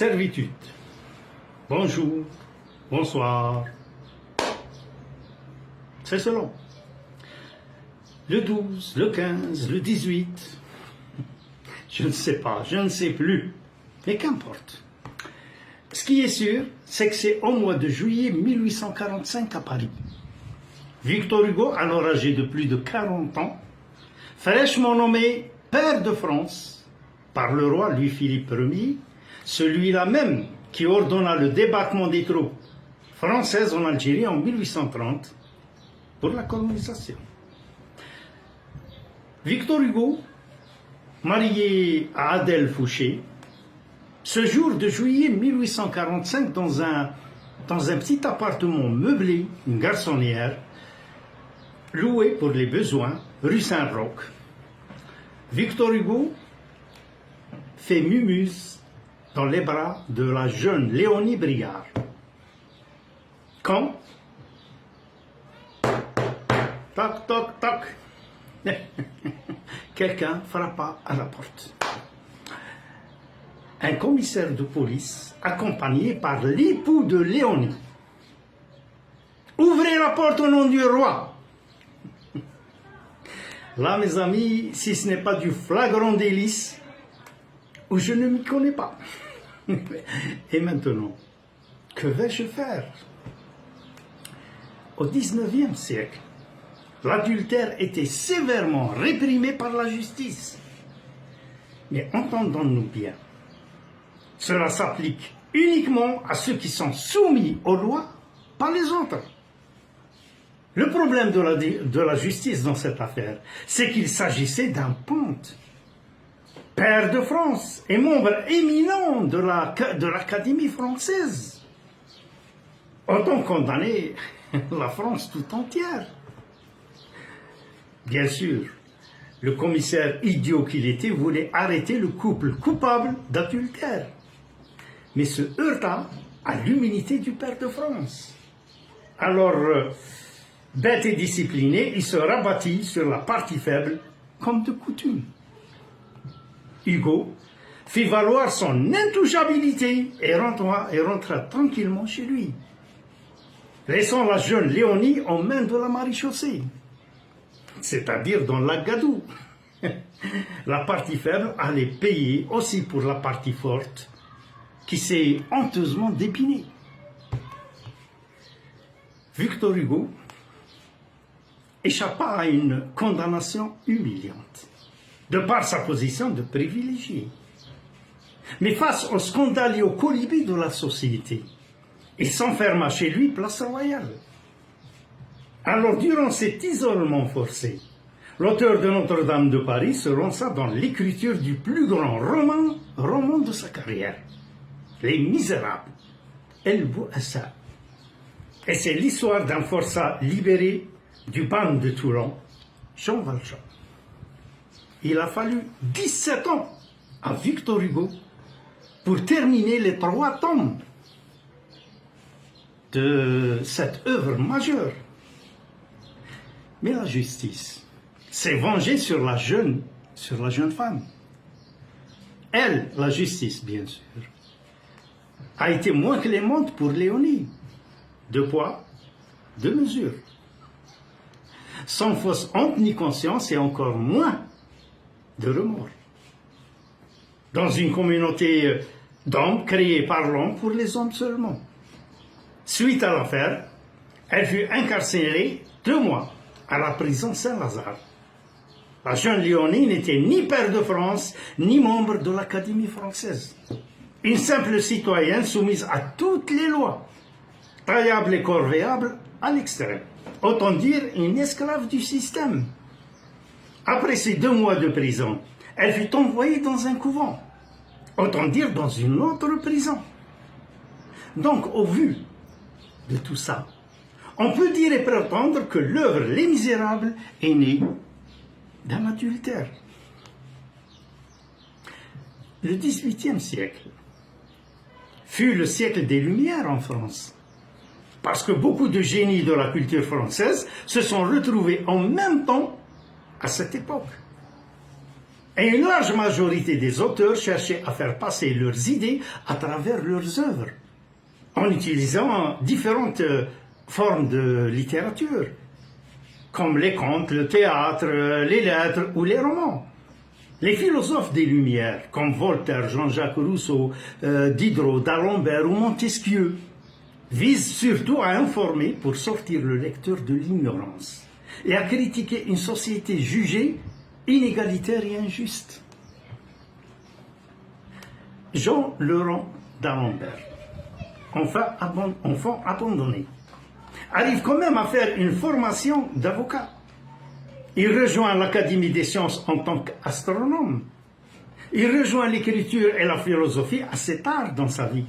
servitude. Bonjour, bonsoir. C'est selon. Le 12, le 15, le 18. Je ne sais pas, je ne sais plus. Mais qu'importe. Ce qui est sûr, c'est que c'est au mois de juillet 1845 à Paris. Victor Hugo, alors âgé de plus de 40 ans, fraîchement nommé pair de France par le roi Louis-Philippe Ier, celui-là même qui ordonna le débarquement des troupes françaises en Algérie en 1830 pour la colonisation. Victor Hugo, marié à Adèle Fouché, ce jour de juillet 1845 dans un petit appartement meublé, une garçonnière, loué pour les besoins, rue Saint-Roch, Victor Hugo fait mumuse dans les bras de la jeune Léonie Briard. Quand toc, toc, toc, quelqu'un frappa à la porte. Un commissaire de police accompagné par l'époux de Léonie. Ouvrez la porte au nom du roi. Là, mes amis, si ce n'est pas du flagrant délice, où je ne m'y connais pas. Et maintenant, que vais-je faire? Au XIXe siècle, l'adultère était sévèrement réprimé par la justice. Mais entendons-nous bien, cela s'applique uniquement à ceux qui sont soumis aux lois, pas les autres. Le problème de la justice dans cette affaire, c'est qu'il s'agissait d'un ponte, pair de France et membre éminent de l'Académie française. Autant condamner la France tout entière. Bien sûr, le commissaire idiot qu'il était voulait arrêter le couple coupable d'adultère, mais se heurta à l'humilité du pair de France. Alors, bête et discipliné, il se rabattit sur la partie faible, comme de coutume. Hugo fit valoir son intouchabilité et rentra tranquillement chez lui, laissant la jeune Léonie en main de la maréchaussée, c'est-à-dire dans la gadoue. La partie faible allait payer aussi pour la partie forte, qui s'est honteusement dépinée. Victor Hugo échappa à une condamnation humiliante, de par sa position de privilégié. Mais face au scandale et au colibri de la société, il s'enferma chez lui, place Royale. Alors, durant cet isolement forcé, l'auteur de Notre-Dame de Paris se lança dans l'écriture du plus grand roman de sa carrière, Les Misérables, El Bouassa. Et c'est l'histoire d'un forçat libéré du ban de Toulon, Jean Valjean. Il a fallu 17 ans à Victor Hugo pour terminer les 3 tomes de cette œuvre majeure. Mais la justice s'est vengée sur la jeune femme. Elle, la justice, bien sûr, a été moins clémente pour Léonie. De poids, de mesure. Sans fausse honte ni conscience et encore moins de remords. Dans une communauté d'hommes créée par l'homme pour les hommes seulement. Suite à l'affaire, elle fut incarcérée 2 mois à la prison Saint-Lazare. La jeune Léonie n'était ni pair de France, ni membre de l'Académie française. Une simple citoyenne soumise à toutes les lois, taillable et corvéable à l'extrême. Autant dire une esclave du système. Après ces 2 mois de prison, elle fut envoyée dans un couvent. Autant dire dans une autre prison. Donc, au vu de tout ça, on peut dire et prétendre que l'œuvre Les Misérables est née d'un adultère. Le XVIIIe siècle fut le siècle des Lumières en France, parce que beaucoup de génies de la culture française se sont retrouvés en même temps à cette époque. Et une large majorité des auteurs cherchaient à faire passer leurs idées à travers leurs œuvres, en utilisant différentes formes de littérature, comme les contes, le théâtre, les lettres ou les romans. Les philosophes des Lumières, comme Voltaire, Jean-Jacques Rousseau, Diderot, d'Alembert ou Montesquieu, visent surtout à informer pour sortir le lecteur de l'ignorance et à critiquer une société jugée inégalitaire et injuste. Jean Laurent d'Alembert, enfant abandonné, arrive quand même à faire une formation d'avocat. Il rejoint l'Académie des sciences en tant qu'astronome. Il rejoint l'écriture et la philosophie assez tard dans sa vie.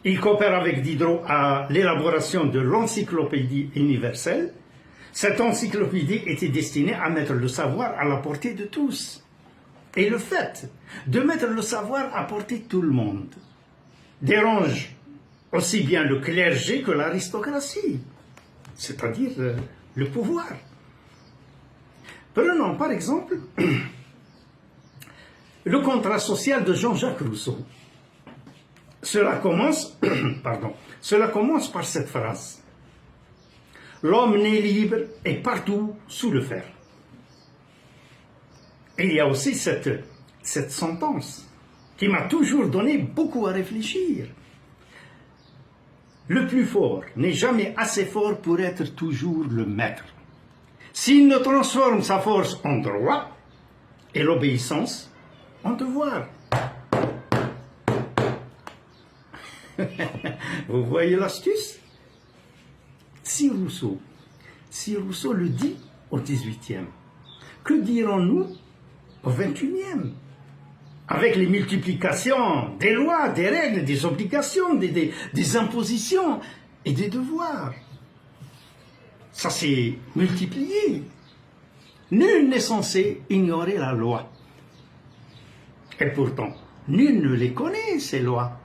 Il coopère avec Diderot à l'élaboration de l'encyclopédie universelle. Cette encyclopédie était destinée à mettre le savoir à la portée de tous. Et le fait de mettre le savoir à portée de tout le monde dérange aussi bien le clergé que l'aristocratie, c'est-à-dire le pouvoir. Prenons par exemple le contrat social de Jean-Jacques Rousseau. Cela commence par cette phrase. L'homme né libre est partout sous le fer. Et il y a aussi cette sentence qui m'a toujours donné beaucoup à réfléchir. Le plus fort n'est jamais assez fort pour être toujours le maître. S'il ne transforme sa force en droit et l'obéissance en devoir. Vous voyez l'astuce? Si Rousseau le dit au XVIIIe, que dirons-nous au XXIe? Avec les multiplications des lois, des règles, des obligations, des impositions et des devoirs. Ça s'est multiplié. Nul n'est censé ignorer la loi. Et pourtant, nul ne les connaît, ces lois.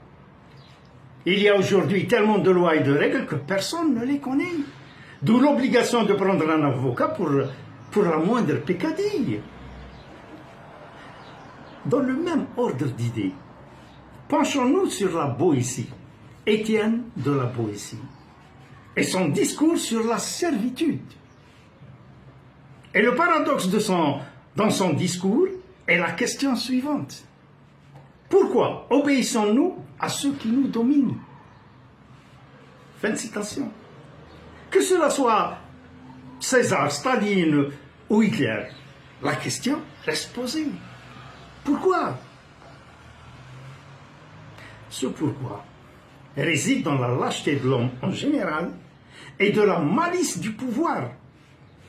Il y a aujourd'hui tellement de lois et de règles que personne ne les connaît. D'où l'obligation de prendre un avocat pour la moindre peccadille. Dans le même ordre d'idées, penchons-nous sur la Boétie, Étienne de la Boétie, et son discours sur la servitude. Et le paradoxe dans son discours est la question suivante. Pourquoi obéissons-nous à ceux qui nous dominent? Fin de citation. Que cela soit César, Staline ou Hitler, la question reste posée. Pourquoi? Ce pourquoi réside dans la lâcheté de l'homme en général et de la malice du pouvoir.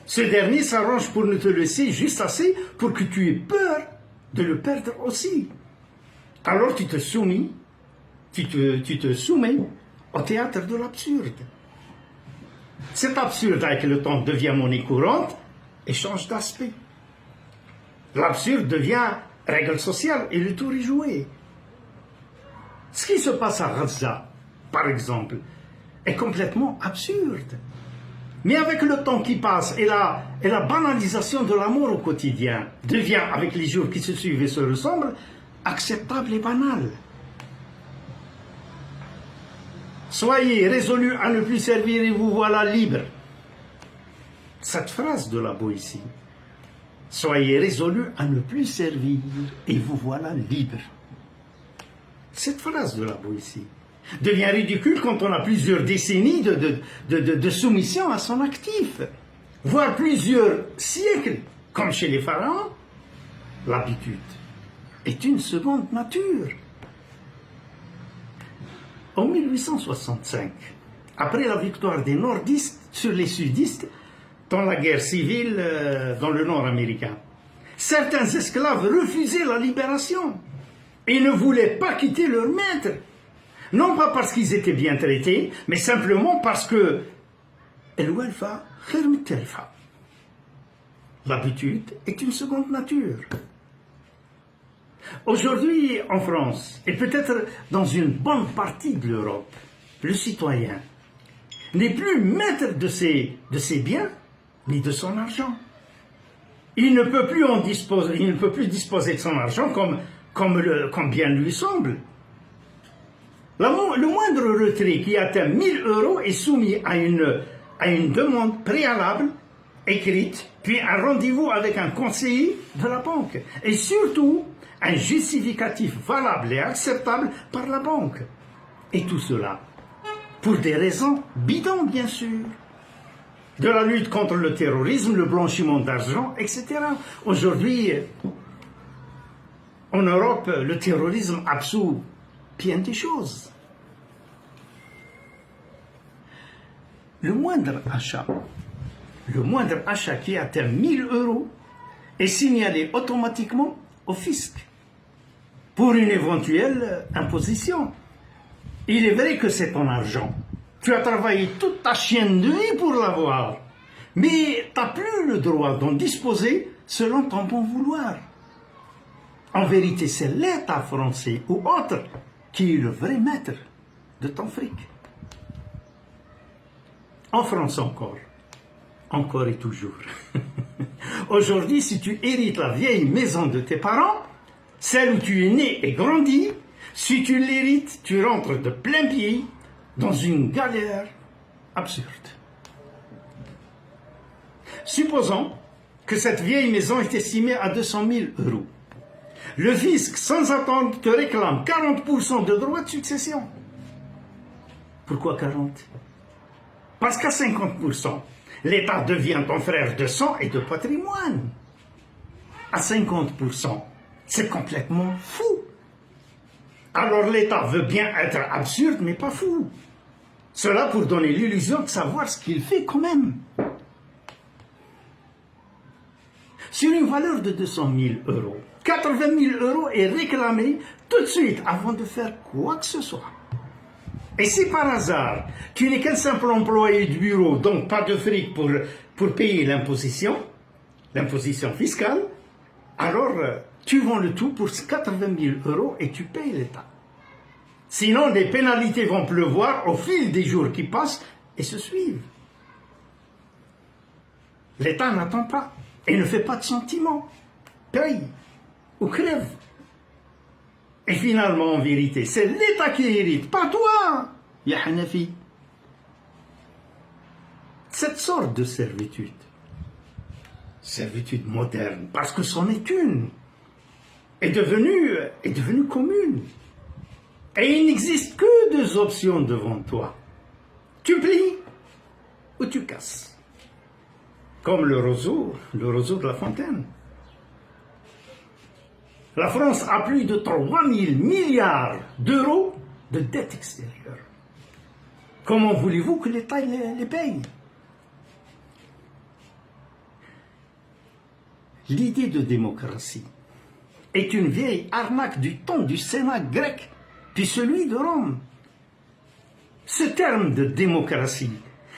Ce dernier s'arrange pour ne te laisser juste assez pour que tu aies peur de le perdre aussi. Alors tu te soumets au théâtre de l'absurde. Cet absurde avec le temps devient monnaie courante et change d'aspect. L'absurde devient règle sociale et le tour est joué. Ce qui se passe à Gaza, par exemple, est complètement absurde. Mais avec le temps qui passe et la banalisation de la mort au quotidien devient, avec les jours qui se suivent et se ressemblent, acceptable et banal. Soyez résolus à ne plus servir et vous voilà libres. Cette phrase de la Boétie. Soyez résolus à ne plus servir et vous voilà libres. Cette phrase de la Boétie devient ridicule quand on a plusieurs décennies de soumission à son actif, voire plusieurs siècles, comme chez les pharaons. L'habitude est une seconde nature. En 1865, après la victoire des nordistes sur les sudistes dans la guerre civile dans le nord américain, certains esclaves refusaient la libération et ne voulaient pas quitter leur maître. Non pas parce qu'ils étaient bien traités, mais simplement parce que l'habitude est une seconde nature. Aujourd'hui, en France, et peut-être dans une bonne partie de l'Europe, le citoyen n'est plus maître de ses biens, ni de son argent. il ne peut plus disposer de son argent comme bien lui semble. Le moindre retrait qui atteint 1000 euros est soumis à une demande préalable, écrite, puis un rendez-vous avec un conseiller de la banque. Et surtout, un justificatif valable et acceptable par la banque. Et tout cela, pour des raisons bidons, bien sûr. De la lutte contre le terrorisme, le blanchiment d'argent, etc. Aujourd'hui, en Europe, le terrorisme absout bien des choses. Le moindre achat qui atteint 1000 euros est signalé automatiquement au fisc pour une éventuelle imposition. Il est vrai que c'est ton argent. Tu as travaillé toute ta chienne de vie pour l'avoir. Mais tu n'as plus le droit d'en disposer selon ton bon vouloir. En vérité, c'est l'État français ou autre qui est le vrai maître de ton fric. En France encore et toujours. Aujourd'hui, si tu hérites la vieille maison de tes parents, celle où tu es né et grandi, si tu l'hérites, tu rentres de plein pied dans une galère absurde. Supposons que cette vieille maison est estimée à 200 000 euros. Le fisc, sans attendre, te réclame 40% de droits de succession. Pourquoi 40? Parce qu'à 50%, l'État devient ton frère de sang et de patrimoine. À 50%, c'est complètement fou. Alors l'État veut bien être absurde, mais pas fou. Cela pour donner l'illusion de savoir ce qu'il fait quand même. Sur une valeur de 200 000 euros, 80 000 euros est réclamé tout de suite avant de faire quoi que ce soit. Et si par hasard, tu n'es qu'un simple employé du bureau, donc pas de fric pour payer l'imposition fiscale, alors tu vends le tout pour 80 000 euros et tu payes l'État. Sinon, des pénalités vont pleuvoir au fil des jours qui passent et se suivent. L'État n'attend pas et ne fait pas de sentiments. Paye ou crève. Et finalement, en vérité, c'est l'État qui hérite, pas toi, ya Hanafi. Cette sorte de servitude moderne, parce que c'en est une, est devenue commune. Et il n'existe que deux options devant toi. Tu plies ou tu casses. Comme le roseau de La Fontaine. La France a plus de 3 000 milliards d'euros de dette extérieure. Comment voulez-vous que l'État les paye? L'idée de démocratie est une vieille arnaque du temps du Sénat grec, puis celui de Rome. Ce terme de démocratie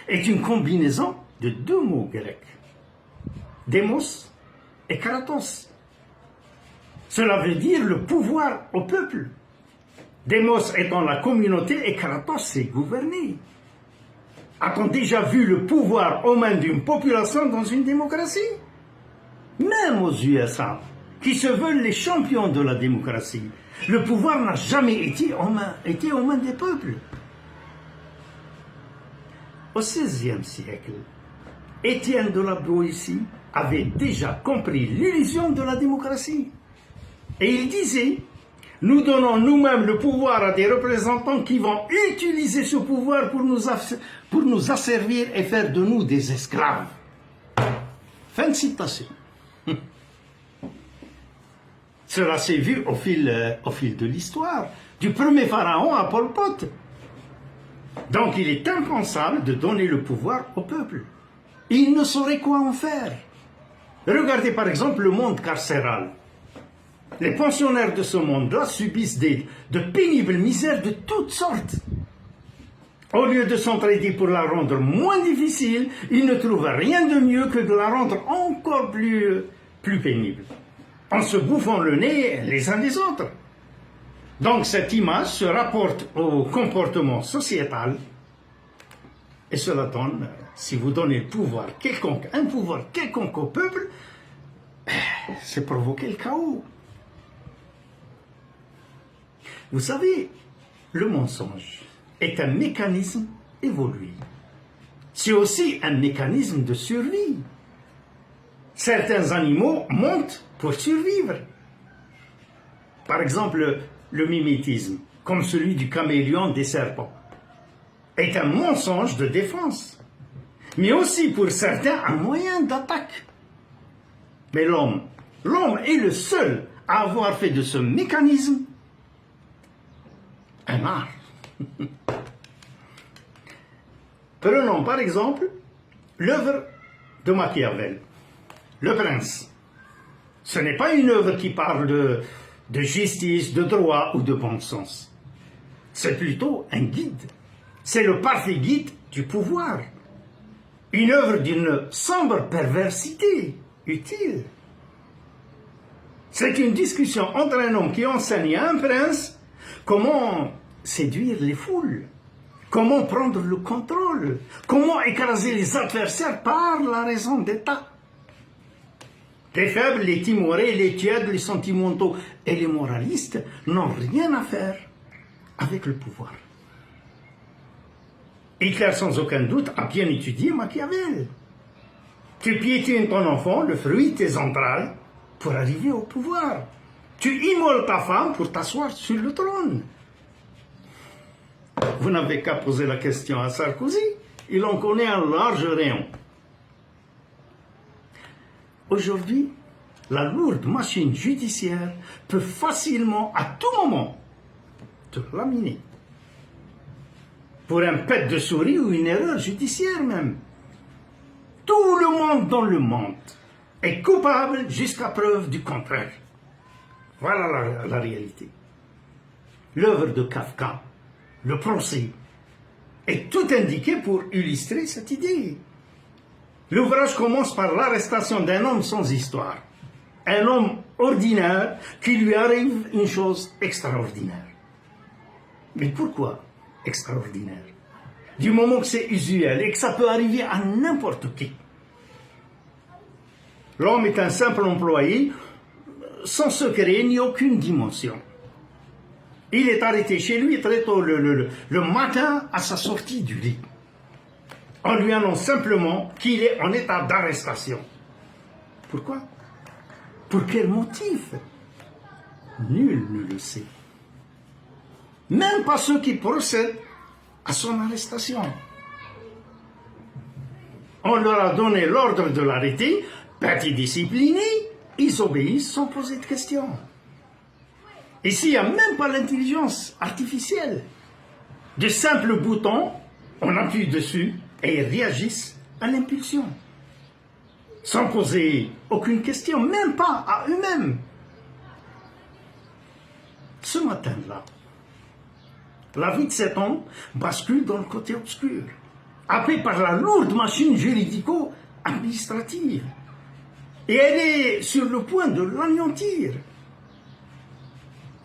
est une combinaison de deux mots grecs, démos et kratos. Cela veut dire le pouvoir au peuple. Démos étant la communauté et kratos c'est gouverner. A-t-on déjà vu le pouvoir aux mains d'une population dans une démocratie? Même aux USA, qui se veulent les champions de la démocratie, le pouvoir n'a jamais été aux mains des peuples. Au XVIe siècle, Étienne de la Boétie avait déjà compris l'illusion de la démocratie. Et il disait, nous donnons nous-mêmes le pouvoir à des représentants qui vont utiliser ce pouvoir pour nous asservir et faire de nous des esclaves. Fin de citation. Cela s'est vu au fil de l'histoire, du premier pharaon à Pol Pot. Donc il est impensable de donner le pouvoir au peuple. Il ne saurait quoi en faire. Regardez par exemple le monde carcéral. Les pensionnaires de ce monde-là subissent de pénibles misères de toutes sortes. Au lieu de s'entraider pour la rendre moins difficile, ils ne trouvent rien de mieux que de la rendre encore plus pénible, en se bouffant le nez les uns des autres. Donc cette image se rapporte au comportement sociétal, et cela donne, si vous donnez un pouvoir quelconque au peuple, c'est provoquer le chaos. Vous savez, le mensonge est un mécanisme évolué. C'est aussi un mécanisme de survie. Certains animaux montent pour survivre. Par exemple, le mimétisme, comme celui du caméléon des serpents, est un mensonge de défense, mais aussi pour certains un moyen d'attaque. Mais l'homme est le seul à avoir fait de ce mécanisme un art. Prenons par exemple l'œuvre de Machiavel, Le Prince. Ce n'est pas une œuvre qui parle de justice, de droit ou de bon sens. C'est plutôt un guide. C'est le parfait guide du pouvoir. Une œuvre d'une sombre perversité utile. C'est une discussion entre un homme qui enseigne à un prince comment séduire les foules, comment prendre le contrôle, comment écraser les adversaires par la raison d'État. Les faibles, les timorés, les tièdes, les sentimentaux et les moralistes n'ont rien à faire avec le pouvoir. Hitler, sans aucun doute, a bien étudié Machiavel. Tu piétines ton enfant, le fruit de tes entrailles, pour arriver au pouvoir. Tu immoles ta femme pour t'asseoir sur le trône. Vous n'avez qu'à poser la question à Sarkozy, il en connaît un large rayon. Aujourd'hui, la lourde machine judiciaire peut facilement, à tout moment, te laminer. Pour un pet de souris ou une erreur judiciaire même. Tout le monde dans le monde est coupable jusqu'à preuve du contraire. Voilà la réalité. L'œuvre de Kafka, Le procès, est tout indiqué pour illustrer cette idée. L'ouvrage commence par l'arrestation d'un homme sans histoire. Un homme ordinaire qui lui arrive une chose extraordinaire. Mais pourquoi extraordinaire? Du moment que c'est usuel et que ça peut arriver à n'importe qui. L'homme est un simple employé, sans secret ni aucune dimension. Il est arrêté chez lui très tôt le matin à sa sortie du lit. On lui annonce simplement qu'il est en état d'arrestation. Pourquoi? Pour quel motif? Nul ne le sait. Même pas ceux qui procèdent à son arrestation. On leur a donné l'ordre de l'arrêter, petits disciplinés, ils obéissent sans poser de questions. Ici, il n'y a même pas l'intelligence artificielle. De simples boutons, on appuie dessus et ils réagissent à l'impulsion. Sans poser aucune question, même pas à eux-mêmes. Ce matin-là, la vie de cet homme bascule dans le côté obscur, happée par la lourde machine juridico-administrative. Et elle est sur le point de l'anéantir.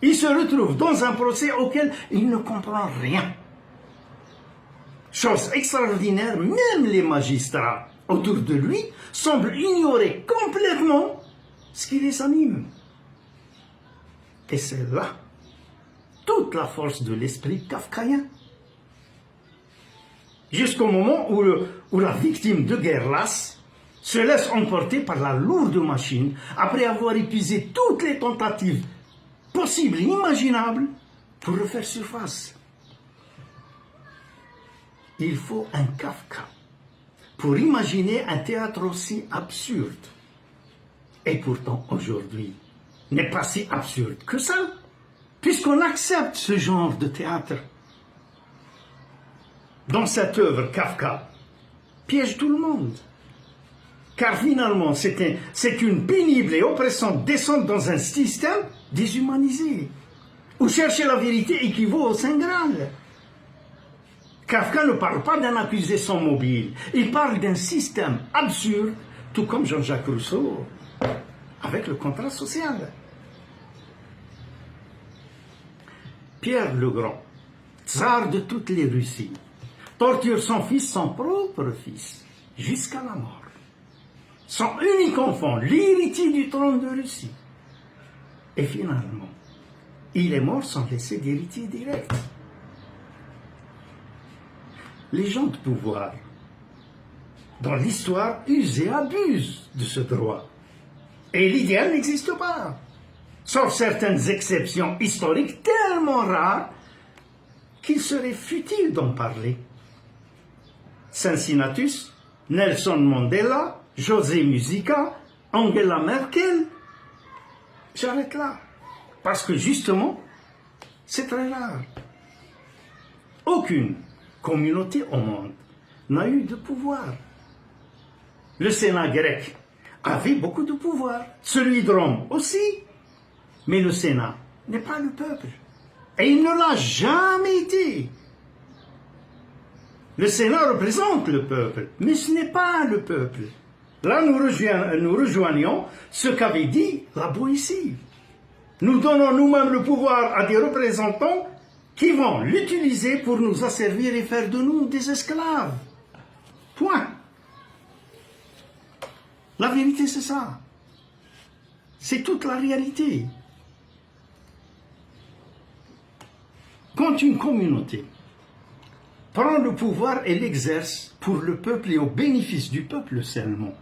Il se retrouve dans un procès auquel il ne comprend rien. Chose extraordinaire, même les magistrats autour de lui semblent ignorer complètement ce qui les anime. Et c'est là toute la force de l'esprit kafkaïen. Jusqu'au moment où la victime de guerre lasse se laisse emporter par la lourde machine après avoir épuisé toutes les tentatives possibles et imaginables pour refaire surface. Il faut un Kafka pour imaginer un théâtre aussi absurde. Et pourtant, aujourd'hui, n'est pas si absurde que ça, puisqu'on accepte ce genre de théâtre. Dans cette œuvre, Kafka piège tout le monde. Car finalement, c'est une pénible et oppressante descente dans un système déshumanisé, où chercher la vérité équivaut au Saint Graal. Kafka ne parle pas d'un accusé sans mobile, il parle d'un système absurde, tout comme Jean-Jacques Rousseau, avec le contrat social. Pierre le Grand, tsar de toutes les Russies, torture son fils, son propre fils, jusqu'à la mort. son unique enfant, l'héritier du trône de Russie. Et finalement, il est mort sans laisser d'héritier direct. Les gens de pouvoir, dans l'histoire, usent et abusent de ce droit. Et l'idéal n'existe pas, sauf certaines exceptions historiques tellement rares qu'il serait futile d'en parler. Cincinnatus, Nelson Mandela, José Mujica, Angela Merkel. J'arrête là, parce que justement, c'est très rare. Aucune communauté au monde n'a eu de pouvoir. Le Sénat grec avait beaucoup de pouvoir, celui de Rome aussi, mais le Sénat n'est pas le peuple, et il ne l'a jamais été. Le Sénat représente le peuple, mais ce n'est pas le peuple. Là, nous rejoignons ce qu'avait dit la Boétie. Nous donnons nous-mêmes le pouvoir à des représentants qui vont l'utiliser pour nous asservir et faire de nous des esclaves. Point. La vérité, c'est ça. C'est toute la réalité. Quand une communauté prend le pouvoir et l'exerce pour le peuple et au bénéfice du peuple seulement,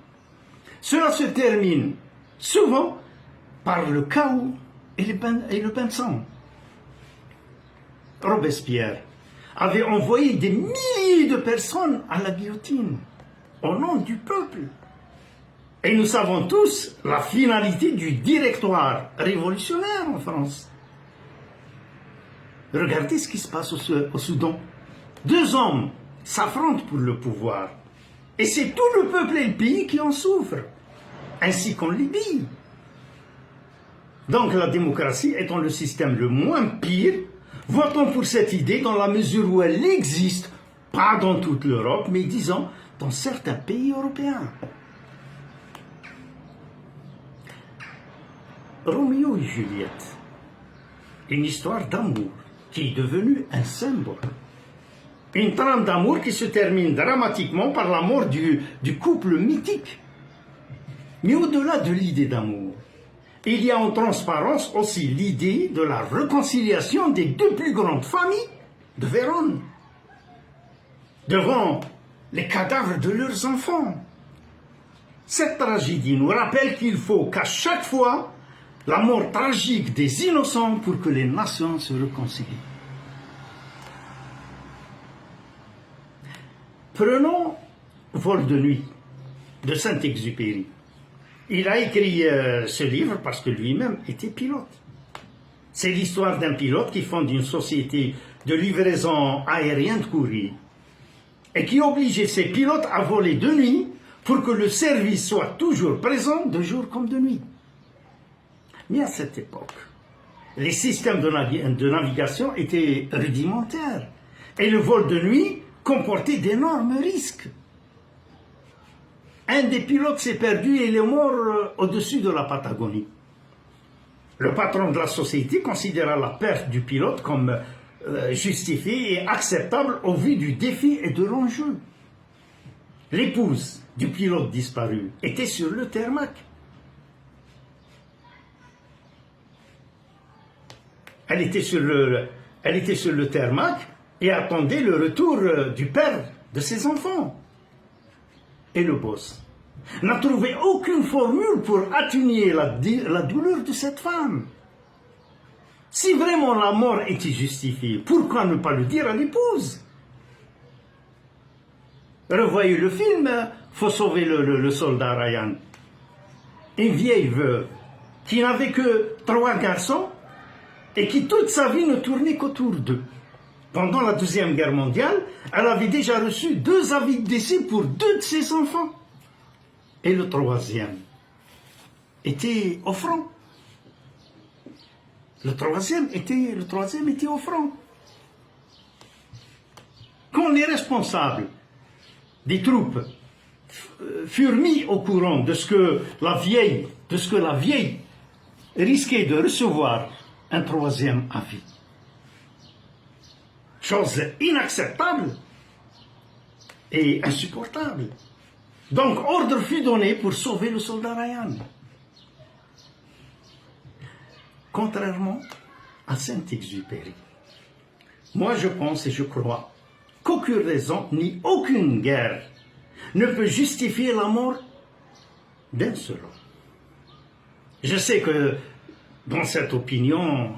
cela se termine souvent par le chaos et le bain de sang. Robespierre avait envoyé des milliers de personnes à la guillotine au nom du peuple. Et nous savons tous la finalité du directoire révolutionnaire en France. Regardez ce qui se passe au Soudan. 2 hommes s'affrontent pour le pouvoir. Et c'est tout le peuple et le pays qui en souffrent, ainsi qu'en Libye. Donc la démocratie étant le système le moins pire, votons pour cette idée dans la mesure où elle existe, pas dans toute l'Europe, mais disons dans certains pays européens. Roméo et Juliette, une histoire d'amour qui est devenue un symbole. Une trame d'amour qui se termine dramatiquement par la mort du couple mythique. Mais au-delà de l'idée d'amour, il y a en transparence aussi l'idée de la réconciliation des 2 plus grandes familles de Vérone, devant les cadavres de leurs enfants. Cette tragédie nous rappelle qu'il faut qu'à chaque fois, la mort tragique des innocents pour que les nations se réconcilient. Prenons Vol de nuit de Saint-Exupéry. Il a écrit ce livre parce que lui-même était pilote. C'est l'histoire d'un pilote qui fonde une société de livraison aérienne de courrier et qui obligeait ses pilotes à voler de nuit pour que le service soit toujours présent de jour comme de nuit. Mais à cette époque, les systèmes de navigation étaient rudimentaires et le vol de nuit comportait d'énormes risques. Un des pilotes s'est perdu et il est mort au-dessus de la Patagonie. Le patron de la société considéra la perte du pilote comme justifiée et acceptable au vu du défi et de l'enjeu. L'épouse du pilote disparu était sur le tarmac. Elle était sur le tarmac et attendait le retour du père de ses enfants. Et le boss n'a trouvé aucune formule pour atténuer la douleur de cette femme. Si vraiment la mort était justifiée, pourquoi ne pas le dire à l'épouse? Revoyez le film « Faut sauver le soldat Ryan ». Une vieille veuve qui n'avait que 3 garçons et qui toute sa vie ne tournait qu'autour d'eux. Pendant la Deuxième Guerre mondiale, elle avait déjà reçu 2 avis de décès pour 2 de ses enfants. Et le 3e était au front. Le troisième était au front. Quand les responsables des troupes furent mis au courant de ce que la vieille risquait de recevoir un 3e avis, chose inacceptable et insupportable, Donc, ordre fut donné pour sauver le soldat Ryan. Contrairement à Saint-Exupéry, moi je pense et je crois qu'aucune raison ni aucune guerre ne peut justifier la mort d'un seul homme. Je sais que dans cette opinion,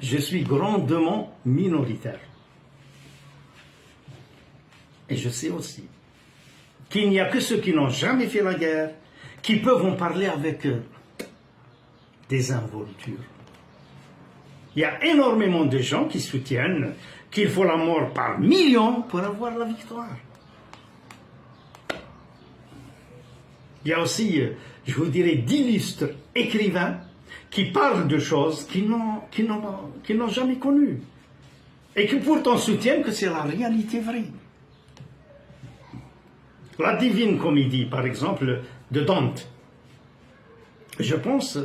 je suis grandement minoritaire. Et je sais aussi qu'il n'y a que ceux qui n'ont jamais fait la guerre qui peuvent en parler avec des involtures. Il y a énormément de gens qui soutiennent qu'il faut la mort par millions pour avoir la victoire. Il y a aussi, je vous dirais, d'illustres écrivains qui parlent de choses qu'ils n'ont jamais connues et qui pourtant soutiennent que c'est la réalité vraie. La Divine Comédie, par exemple, de Dante, je pense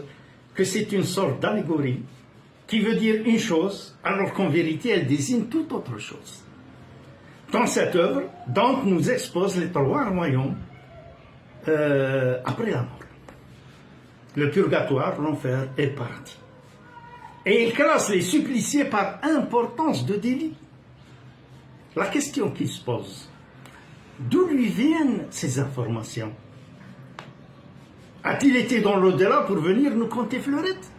que c'est une sorte d'allégorie qui veut dire une chose, alors qu'en vérité, elle désigne toute autre chose. Dans cette œuvre, Dante nous expose les trois royaumes après la mort. Le purgatoire, l'enfer et le paradis. Et il classe les suppliciés par importance de délit. La question qui se pose, d'où lui viennent ces informations? A-t-il été dans l'au-delà pour venir nous conter Fleurette?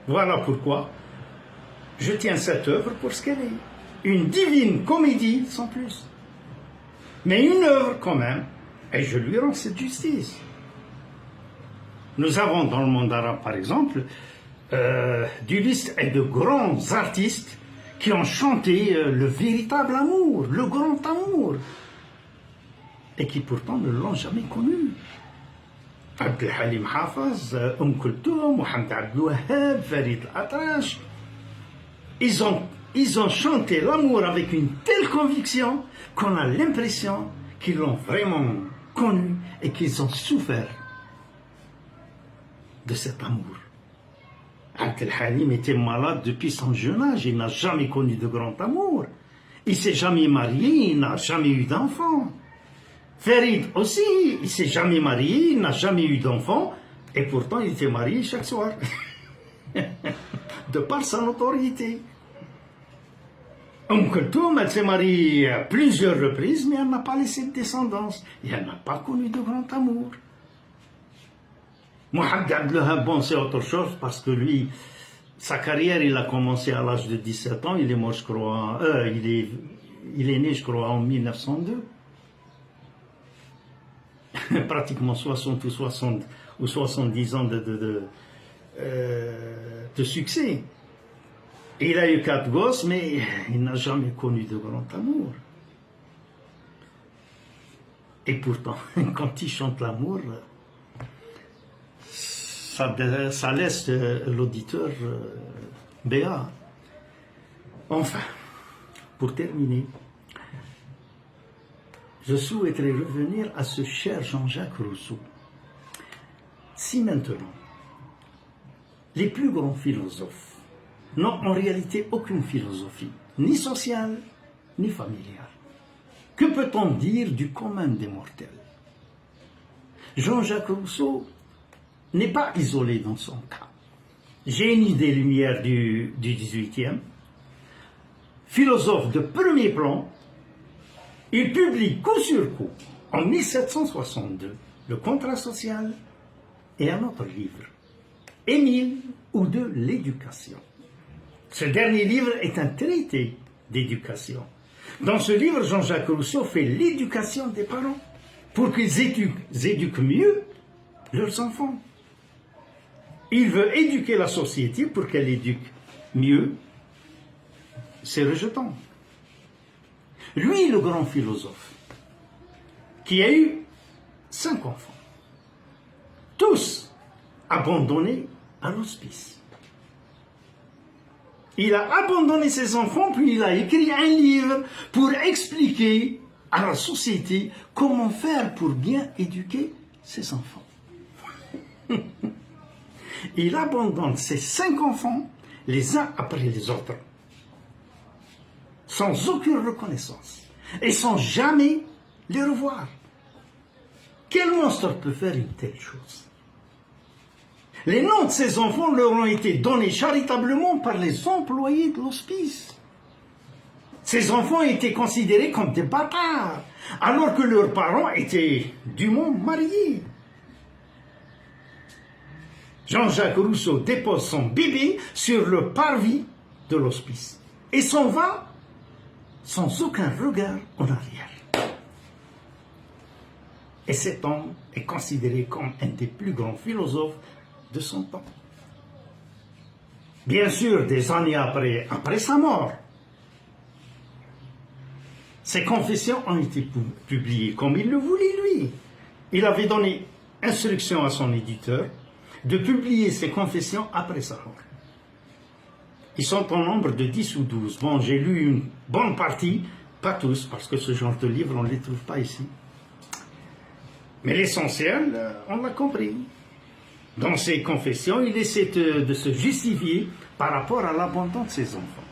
Voilà pourquoi je tiens cette œuvre pour ce qu'elle est. Une divine comédie, sans plus. Mais une œuvre quand même, et je lui rends cette justice. Nous avons dans le monde arabe, par exemple, du liste et de grands artistes qui ont chanté le véritable amour, le grand amour, et qui pourtant ne l'ont jamais connu. Abdel Halim Hafez, Kulthum, Mohamed Abdel Wahab, Farid Al-Atrash. Ils ont chanté l'amour avec une telle conviction qu'on a l'impression qu'ils l'ont vraiment connu et qu'ils ont souffert de cet amour. Abdel Halim était malade depuis son jeune âge, il n'a jamais connu de grand amour. Il ne s'est jamais marié, il n'a jamais eu d'enfant. Farid aussi, il ne s'est jamais marié, il n'a jamais eu d'enfant, et pourtant il était marié chaque soir, de par sa notoriété. Kulthum, elle s'est mariée à plusieurs reprises, mais elle n'a pas laissé de descendance, et elle n'a pas connu de grand amour. Mohamed Abdel Wahab, bon, c'est autre chose, parce que lui, sa carrière, il a commencé à l'âge de 17 ans, il est mort, je crois, il est né, je crois, en 1902. Pratiquement 60 ou 70 ans de succès. Et il a eu 4 gosses, mais il n'a jamais connu de grand amour. Et pourtant, quand il chante l'amour, ça laisse l'auditeur béat. Enfin, pour terminer, je souhaiterais revenir à ce cher Jean-Jacques Rousseau. Si maintenant, les plus grands philosophes n'ont en réalité aucune philosophie, ni sociale, ni familiale, que peut-on dire du commun des mortels? Jean-Jacques Rousseau n'est pas isolé dans son cas. Génie des Lumières du XVIIIe, philosophe de premier plan, il publie coup sur coup, en 1762, le Contrat social et un autre livre, Émile ou de l'éducation. Ce dernier livre est un traité d'éducation. Dans ce livre, Jean-Jacques Rousseau fait l'éducation des parents pour qu'ils éduquent mieux leurs enfants. Il veut éduquer la société pour qu'elle éduque mieux ses rejetants. Lui, le grand philosophe, qui a eu 5 enfants, tous abandonnés à l'hospice. Il a abandonné ses enfants, puis il a écrit un livre pour expliquer à la société comment faire pour bien éduquer ses enfants. Il abandonne ses 5 enfants, les uns après les autres, sans aucune reconnaissance, et sans jamais les revoir. Quel monstre peut faire une telle chose? Les noms de ces enfants leur ont été donnés charitablement par les employés de l'hospice. Ces enfants étaient considérés comme des bâtards, alors que leurs parents étaient dûment mariés. Jean-Jacques Rousseau dépose son bébé sur le parvis de l'hospice et s'en va sans aucun regard en arrière. Et cet homme est considéré comme un des plus grands philosophes de son temps. Bien sûr, des années après sa mort, ses confessions ont été publiées comme il le voulait lui. Il avait donné instruction à son éditeur de publier ses confessions après sa mort. Ils sont au nombre de 10 ou 12. Bon, j'ai lu une bonne partie, pas tous, parce que ce genre de livres, on ne les trouve pas ici. Mais l'essentiel, on l'a compris. Dans ses confessions, il essaie de se justifier par rapport à l'abandon de ses enfants.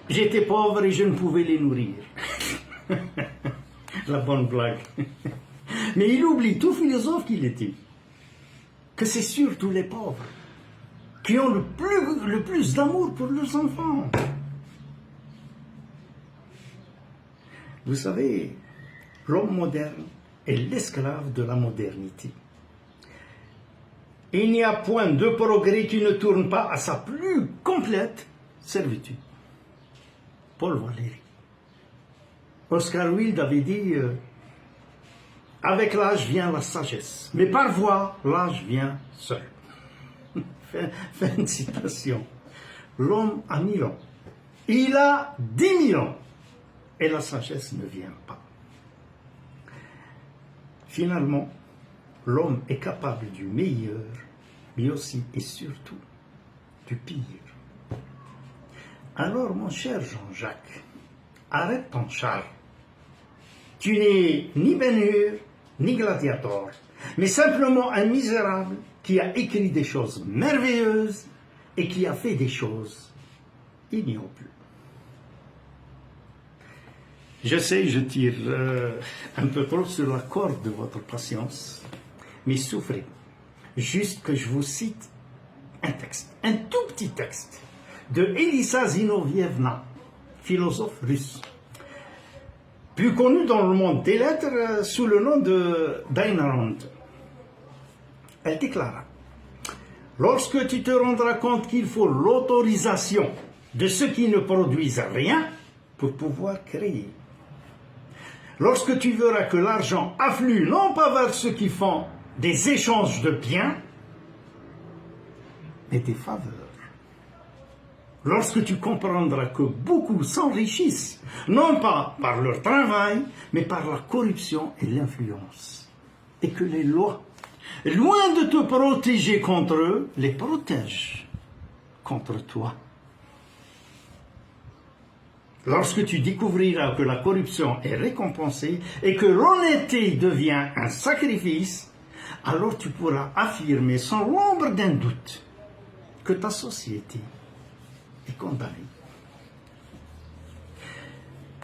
J'étais pauvre et je ne pouvais les nourrir. La bonne blague. Mais il oublie, tout philosophe qu'il était, que c'est surtout les pauvres qui ont le plus d'amour pour leurs enfants. Vous savez, l'homme moderne est l'esclave de la modernité. Il n'y a point de progrès qui ne tourne pas à sa plus complète servitude. Paul Valéry. Oscar Wilde avait dit avec l'âge vient la sagesse, mais par voie, l'âge vient seul. Fin de citation. L'homme a 1000 ans. Il a 10 000 ans. Et la sagesse ne vient pas. Finalement, l'homme est capable du meilleur, mais aussi et surtout du pire. Alors, mon cher Jean-Jacques, arrête ton char. Tu n'es ni Ben-Hur, ni gladiateur, mais simplement un misérable qui a écrit des choses merveilleuses et qui a fait des choses ignobles. Je sais, je tire un peu trop sur la corde de votre patience, mais souffrez. Juste que je vous cite un texte, un tout petit texte, de Elisa Zinovievna, philosophe russe, plus connue dans le monde des lettres sous le nom d'Ayn Rand. Elle déclara: lorsque tu te rendras compte qu'il faut l'autorisation de ceux qui ne produisent rien pour pouvoir créer, lorsque tu verras que l'argent afflue non pas vers ceux qui font des échanges de biens, mais des faveurs, lorsque tu comprendras que beaucoup s'enrichissent, non pas par leur travail, mais par la corruption et l'influence, et que les lois, loin de te protéger contre eux, les protègent contre toi. Lorsque tu découvriras que la corruption est récompensée et que l'honnêteté devient un sacrifice, alors tu pourras affirmer sans l'ombre d'un doute que ta société est condamnée.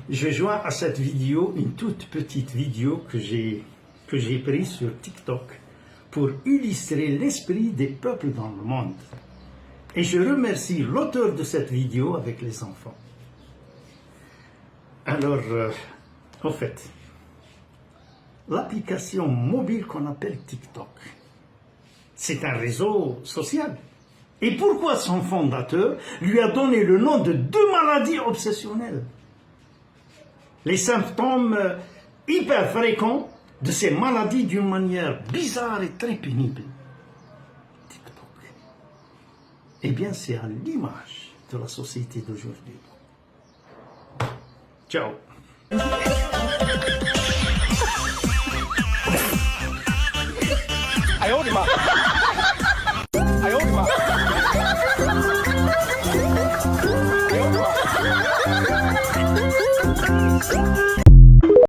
Je joins à cette vidéo une toute petite vidéo que j'ai prise sur TikTok pour illustrer l'esprit des peuples dans le monde. Et je remercie l'auteur de cette vidéo avec les enfants. Alors, en fait, l'application mobile qu'on appelle TikTok, c'est un réseau social. Et pourquoi son fondateur lui a donné le nom de 2 maladies obsessionnelles? Les symptômes hyper fréquents de ces maladies d'une manière bizarre et très pénible. TikTok. Eh bien, c'est à l'image de la société d'aujourd'hui. Ciao.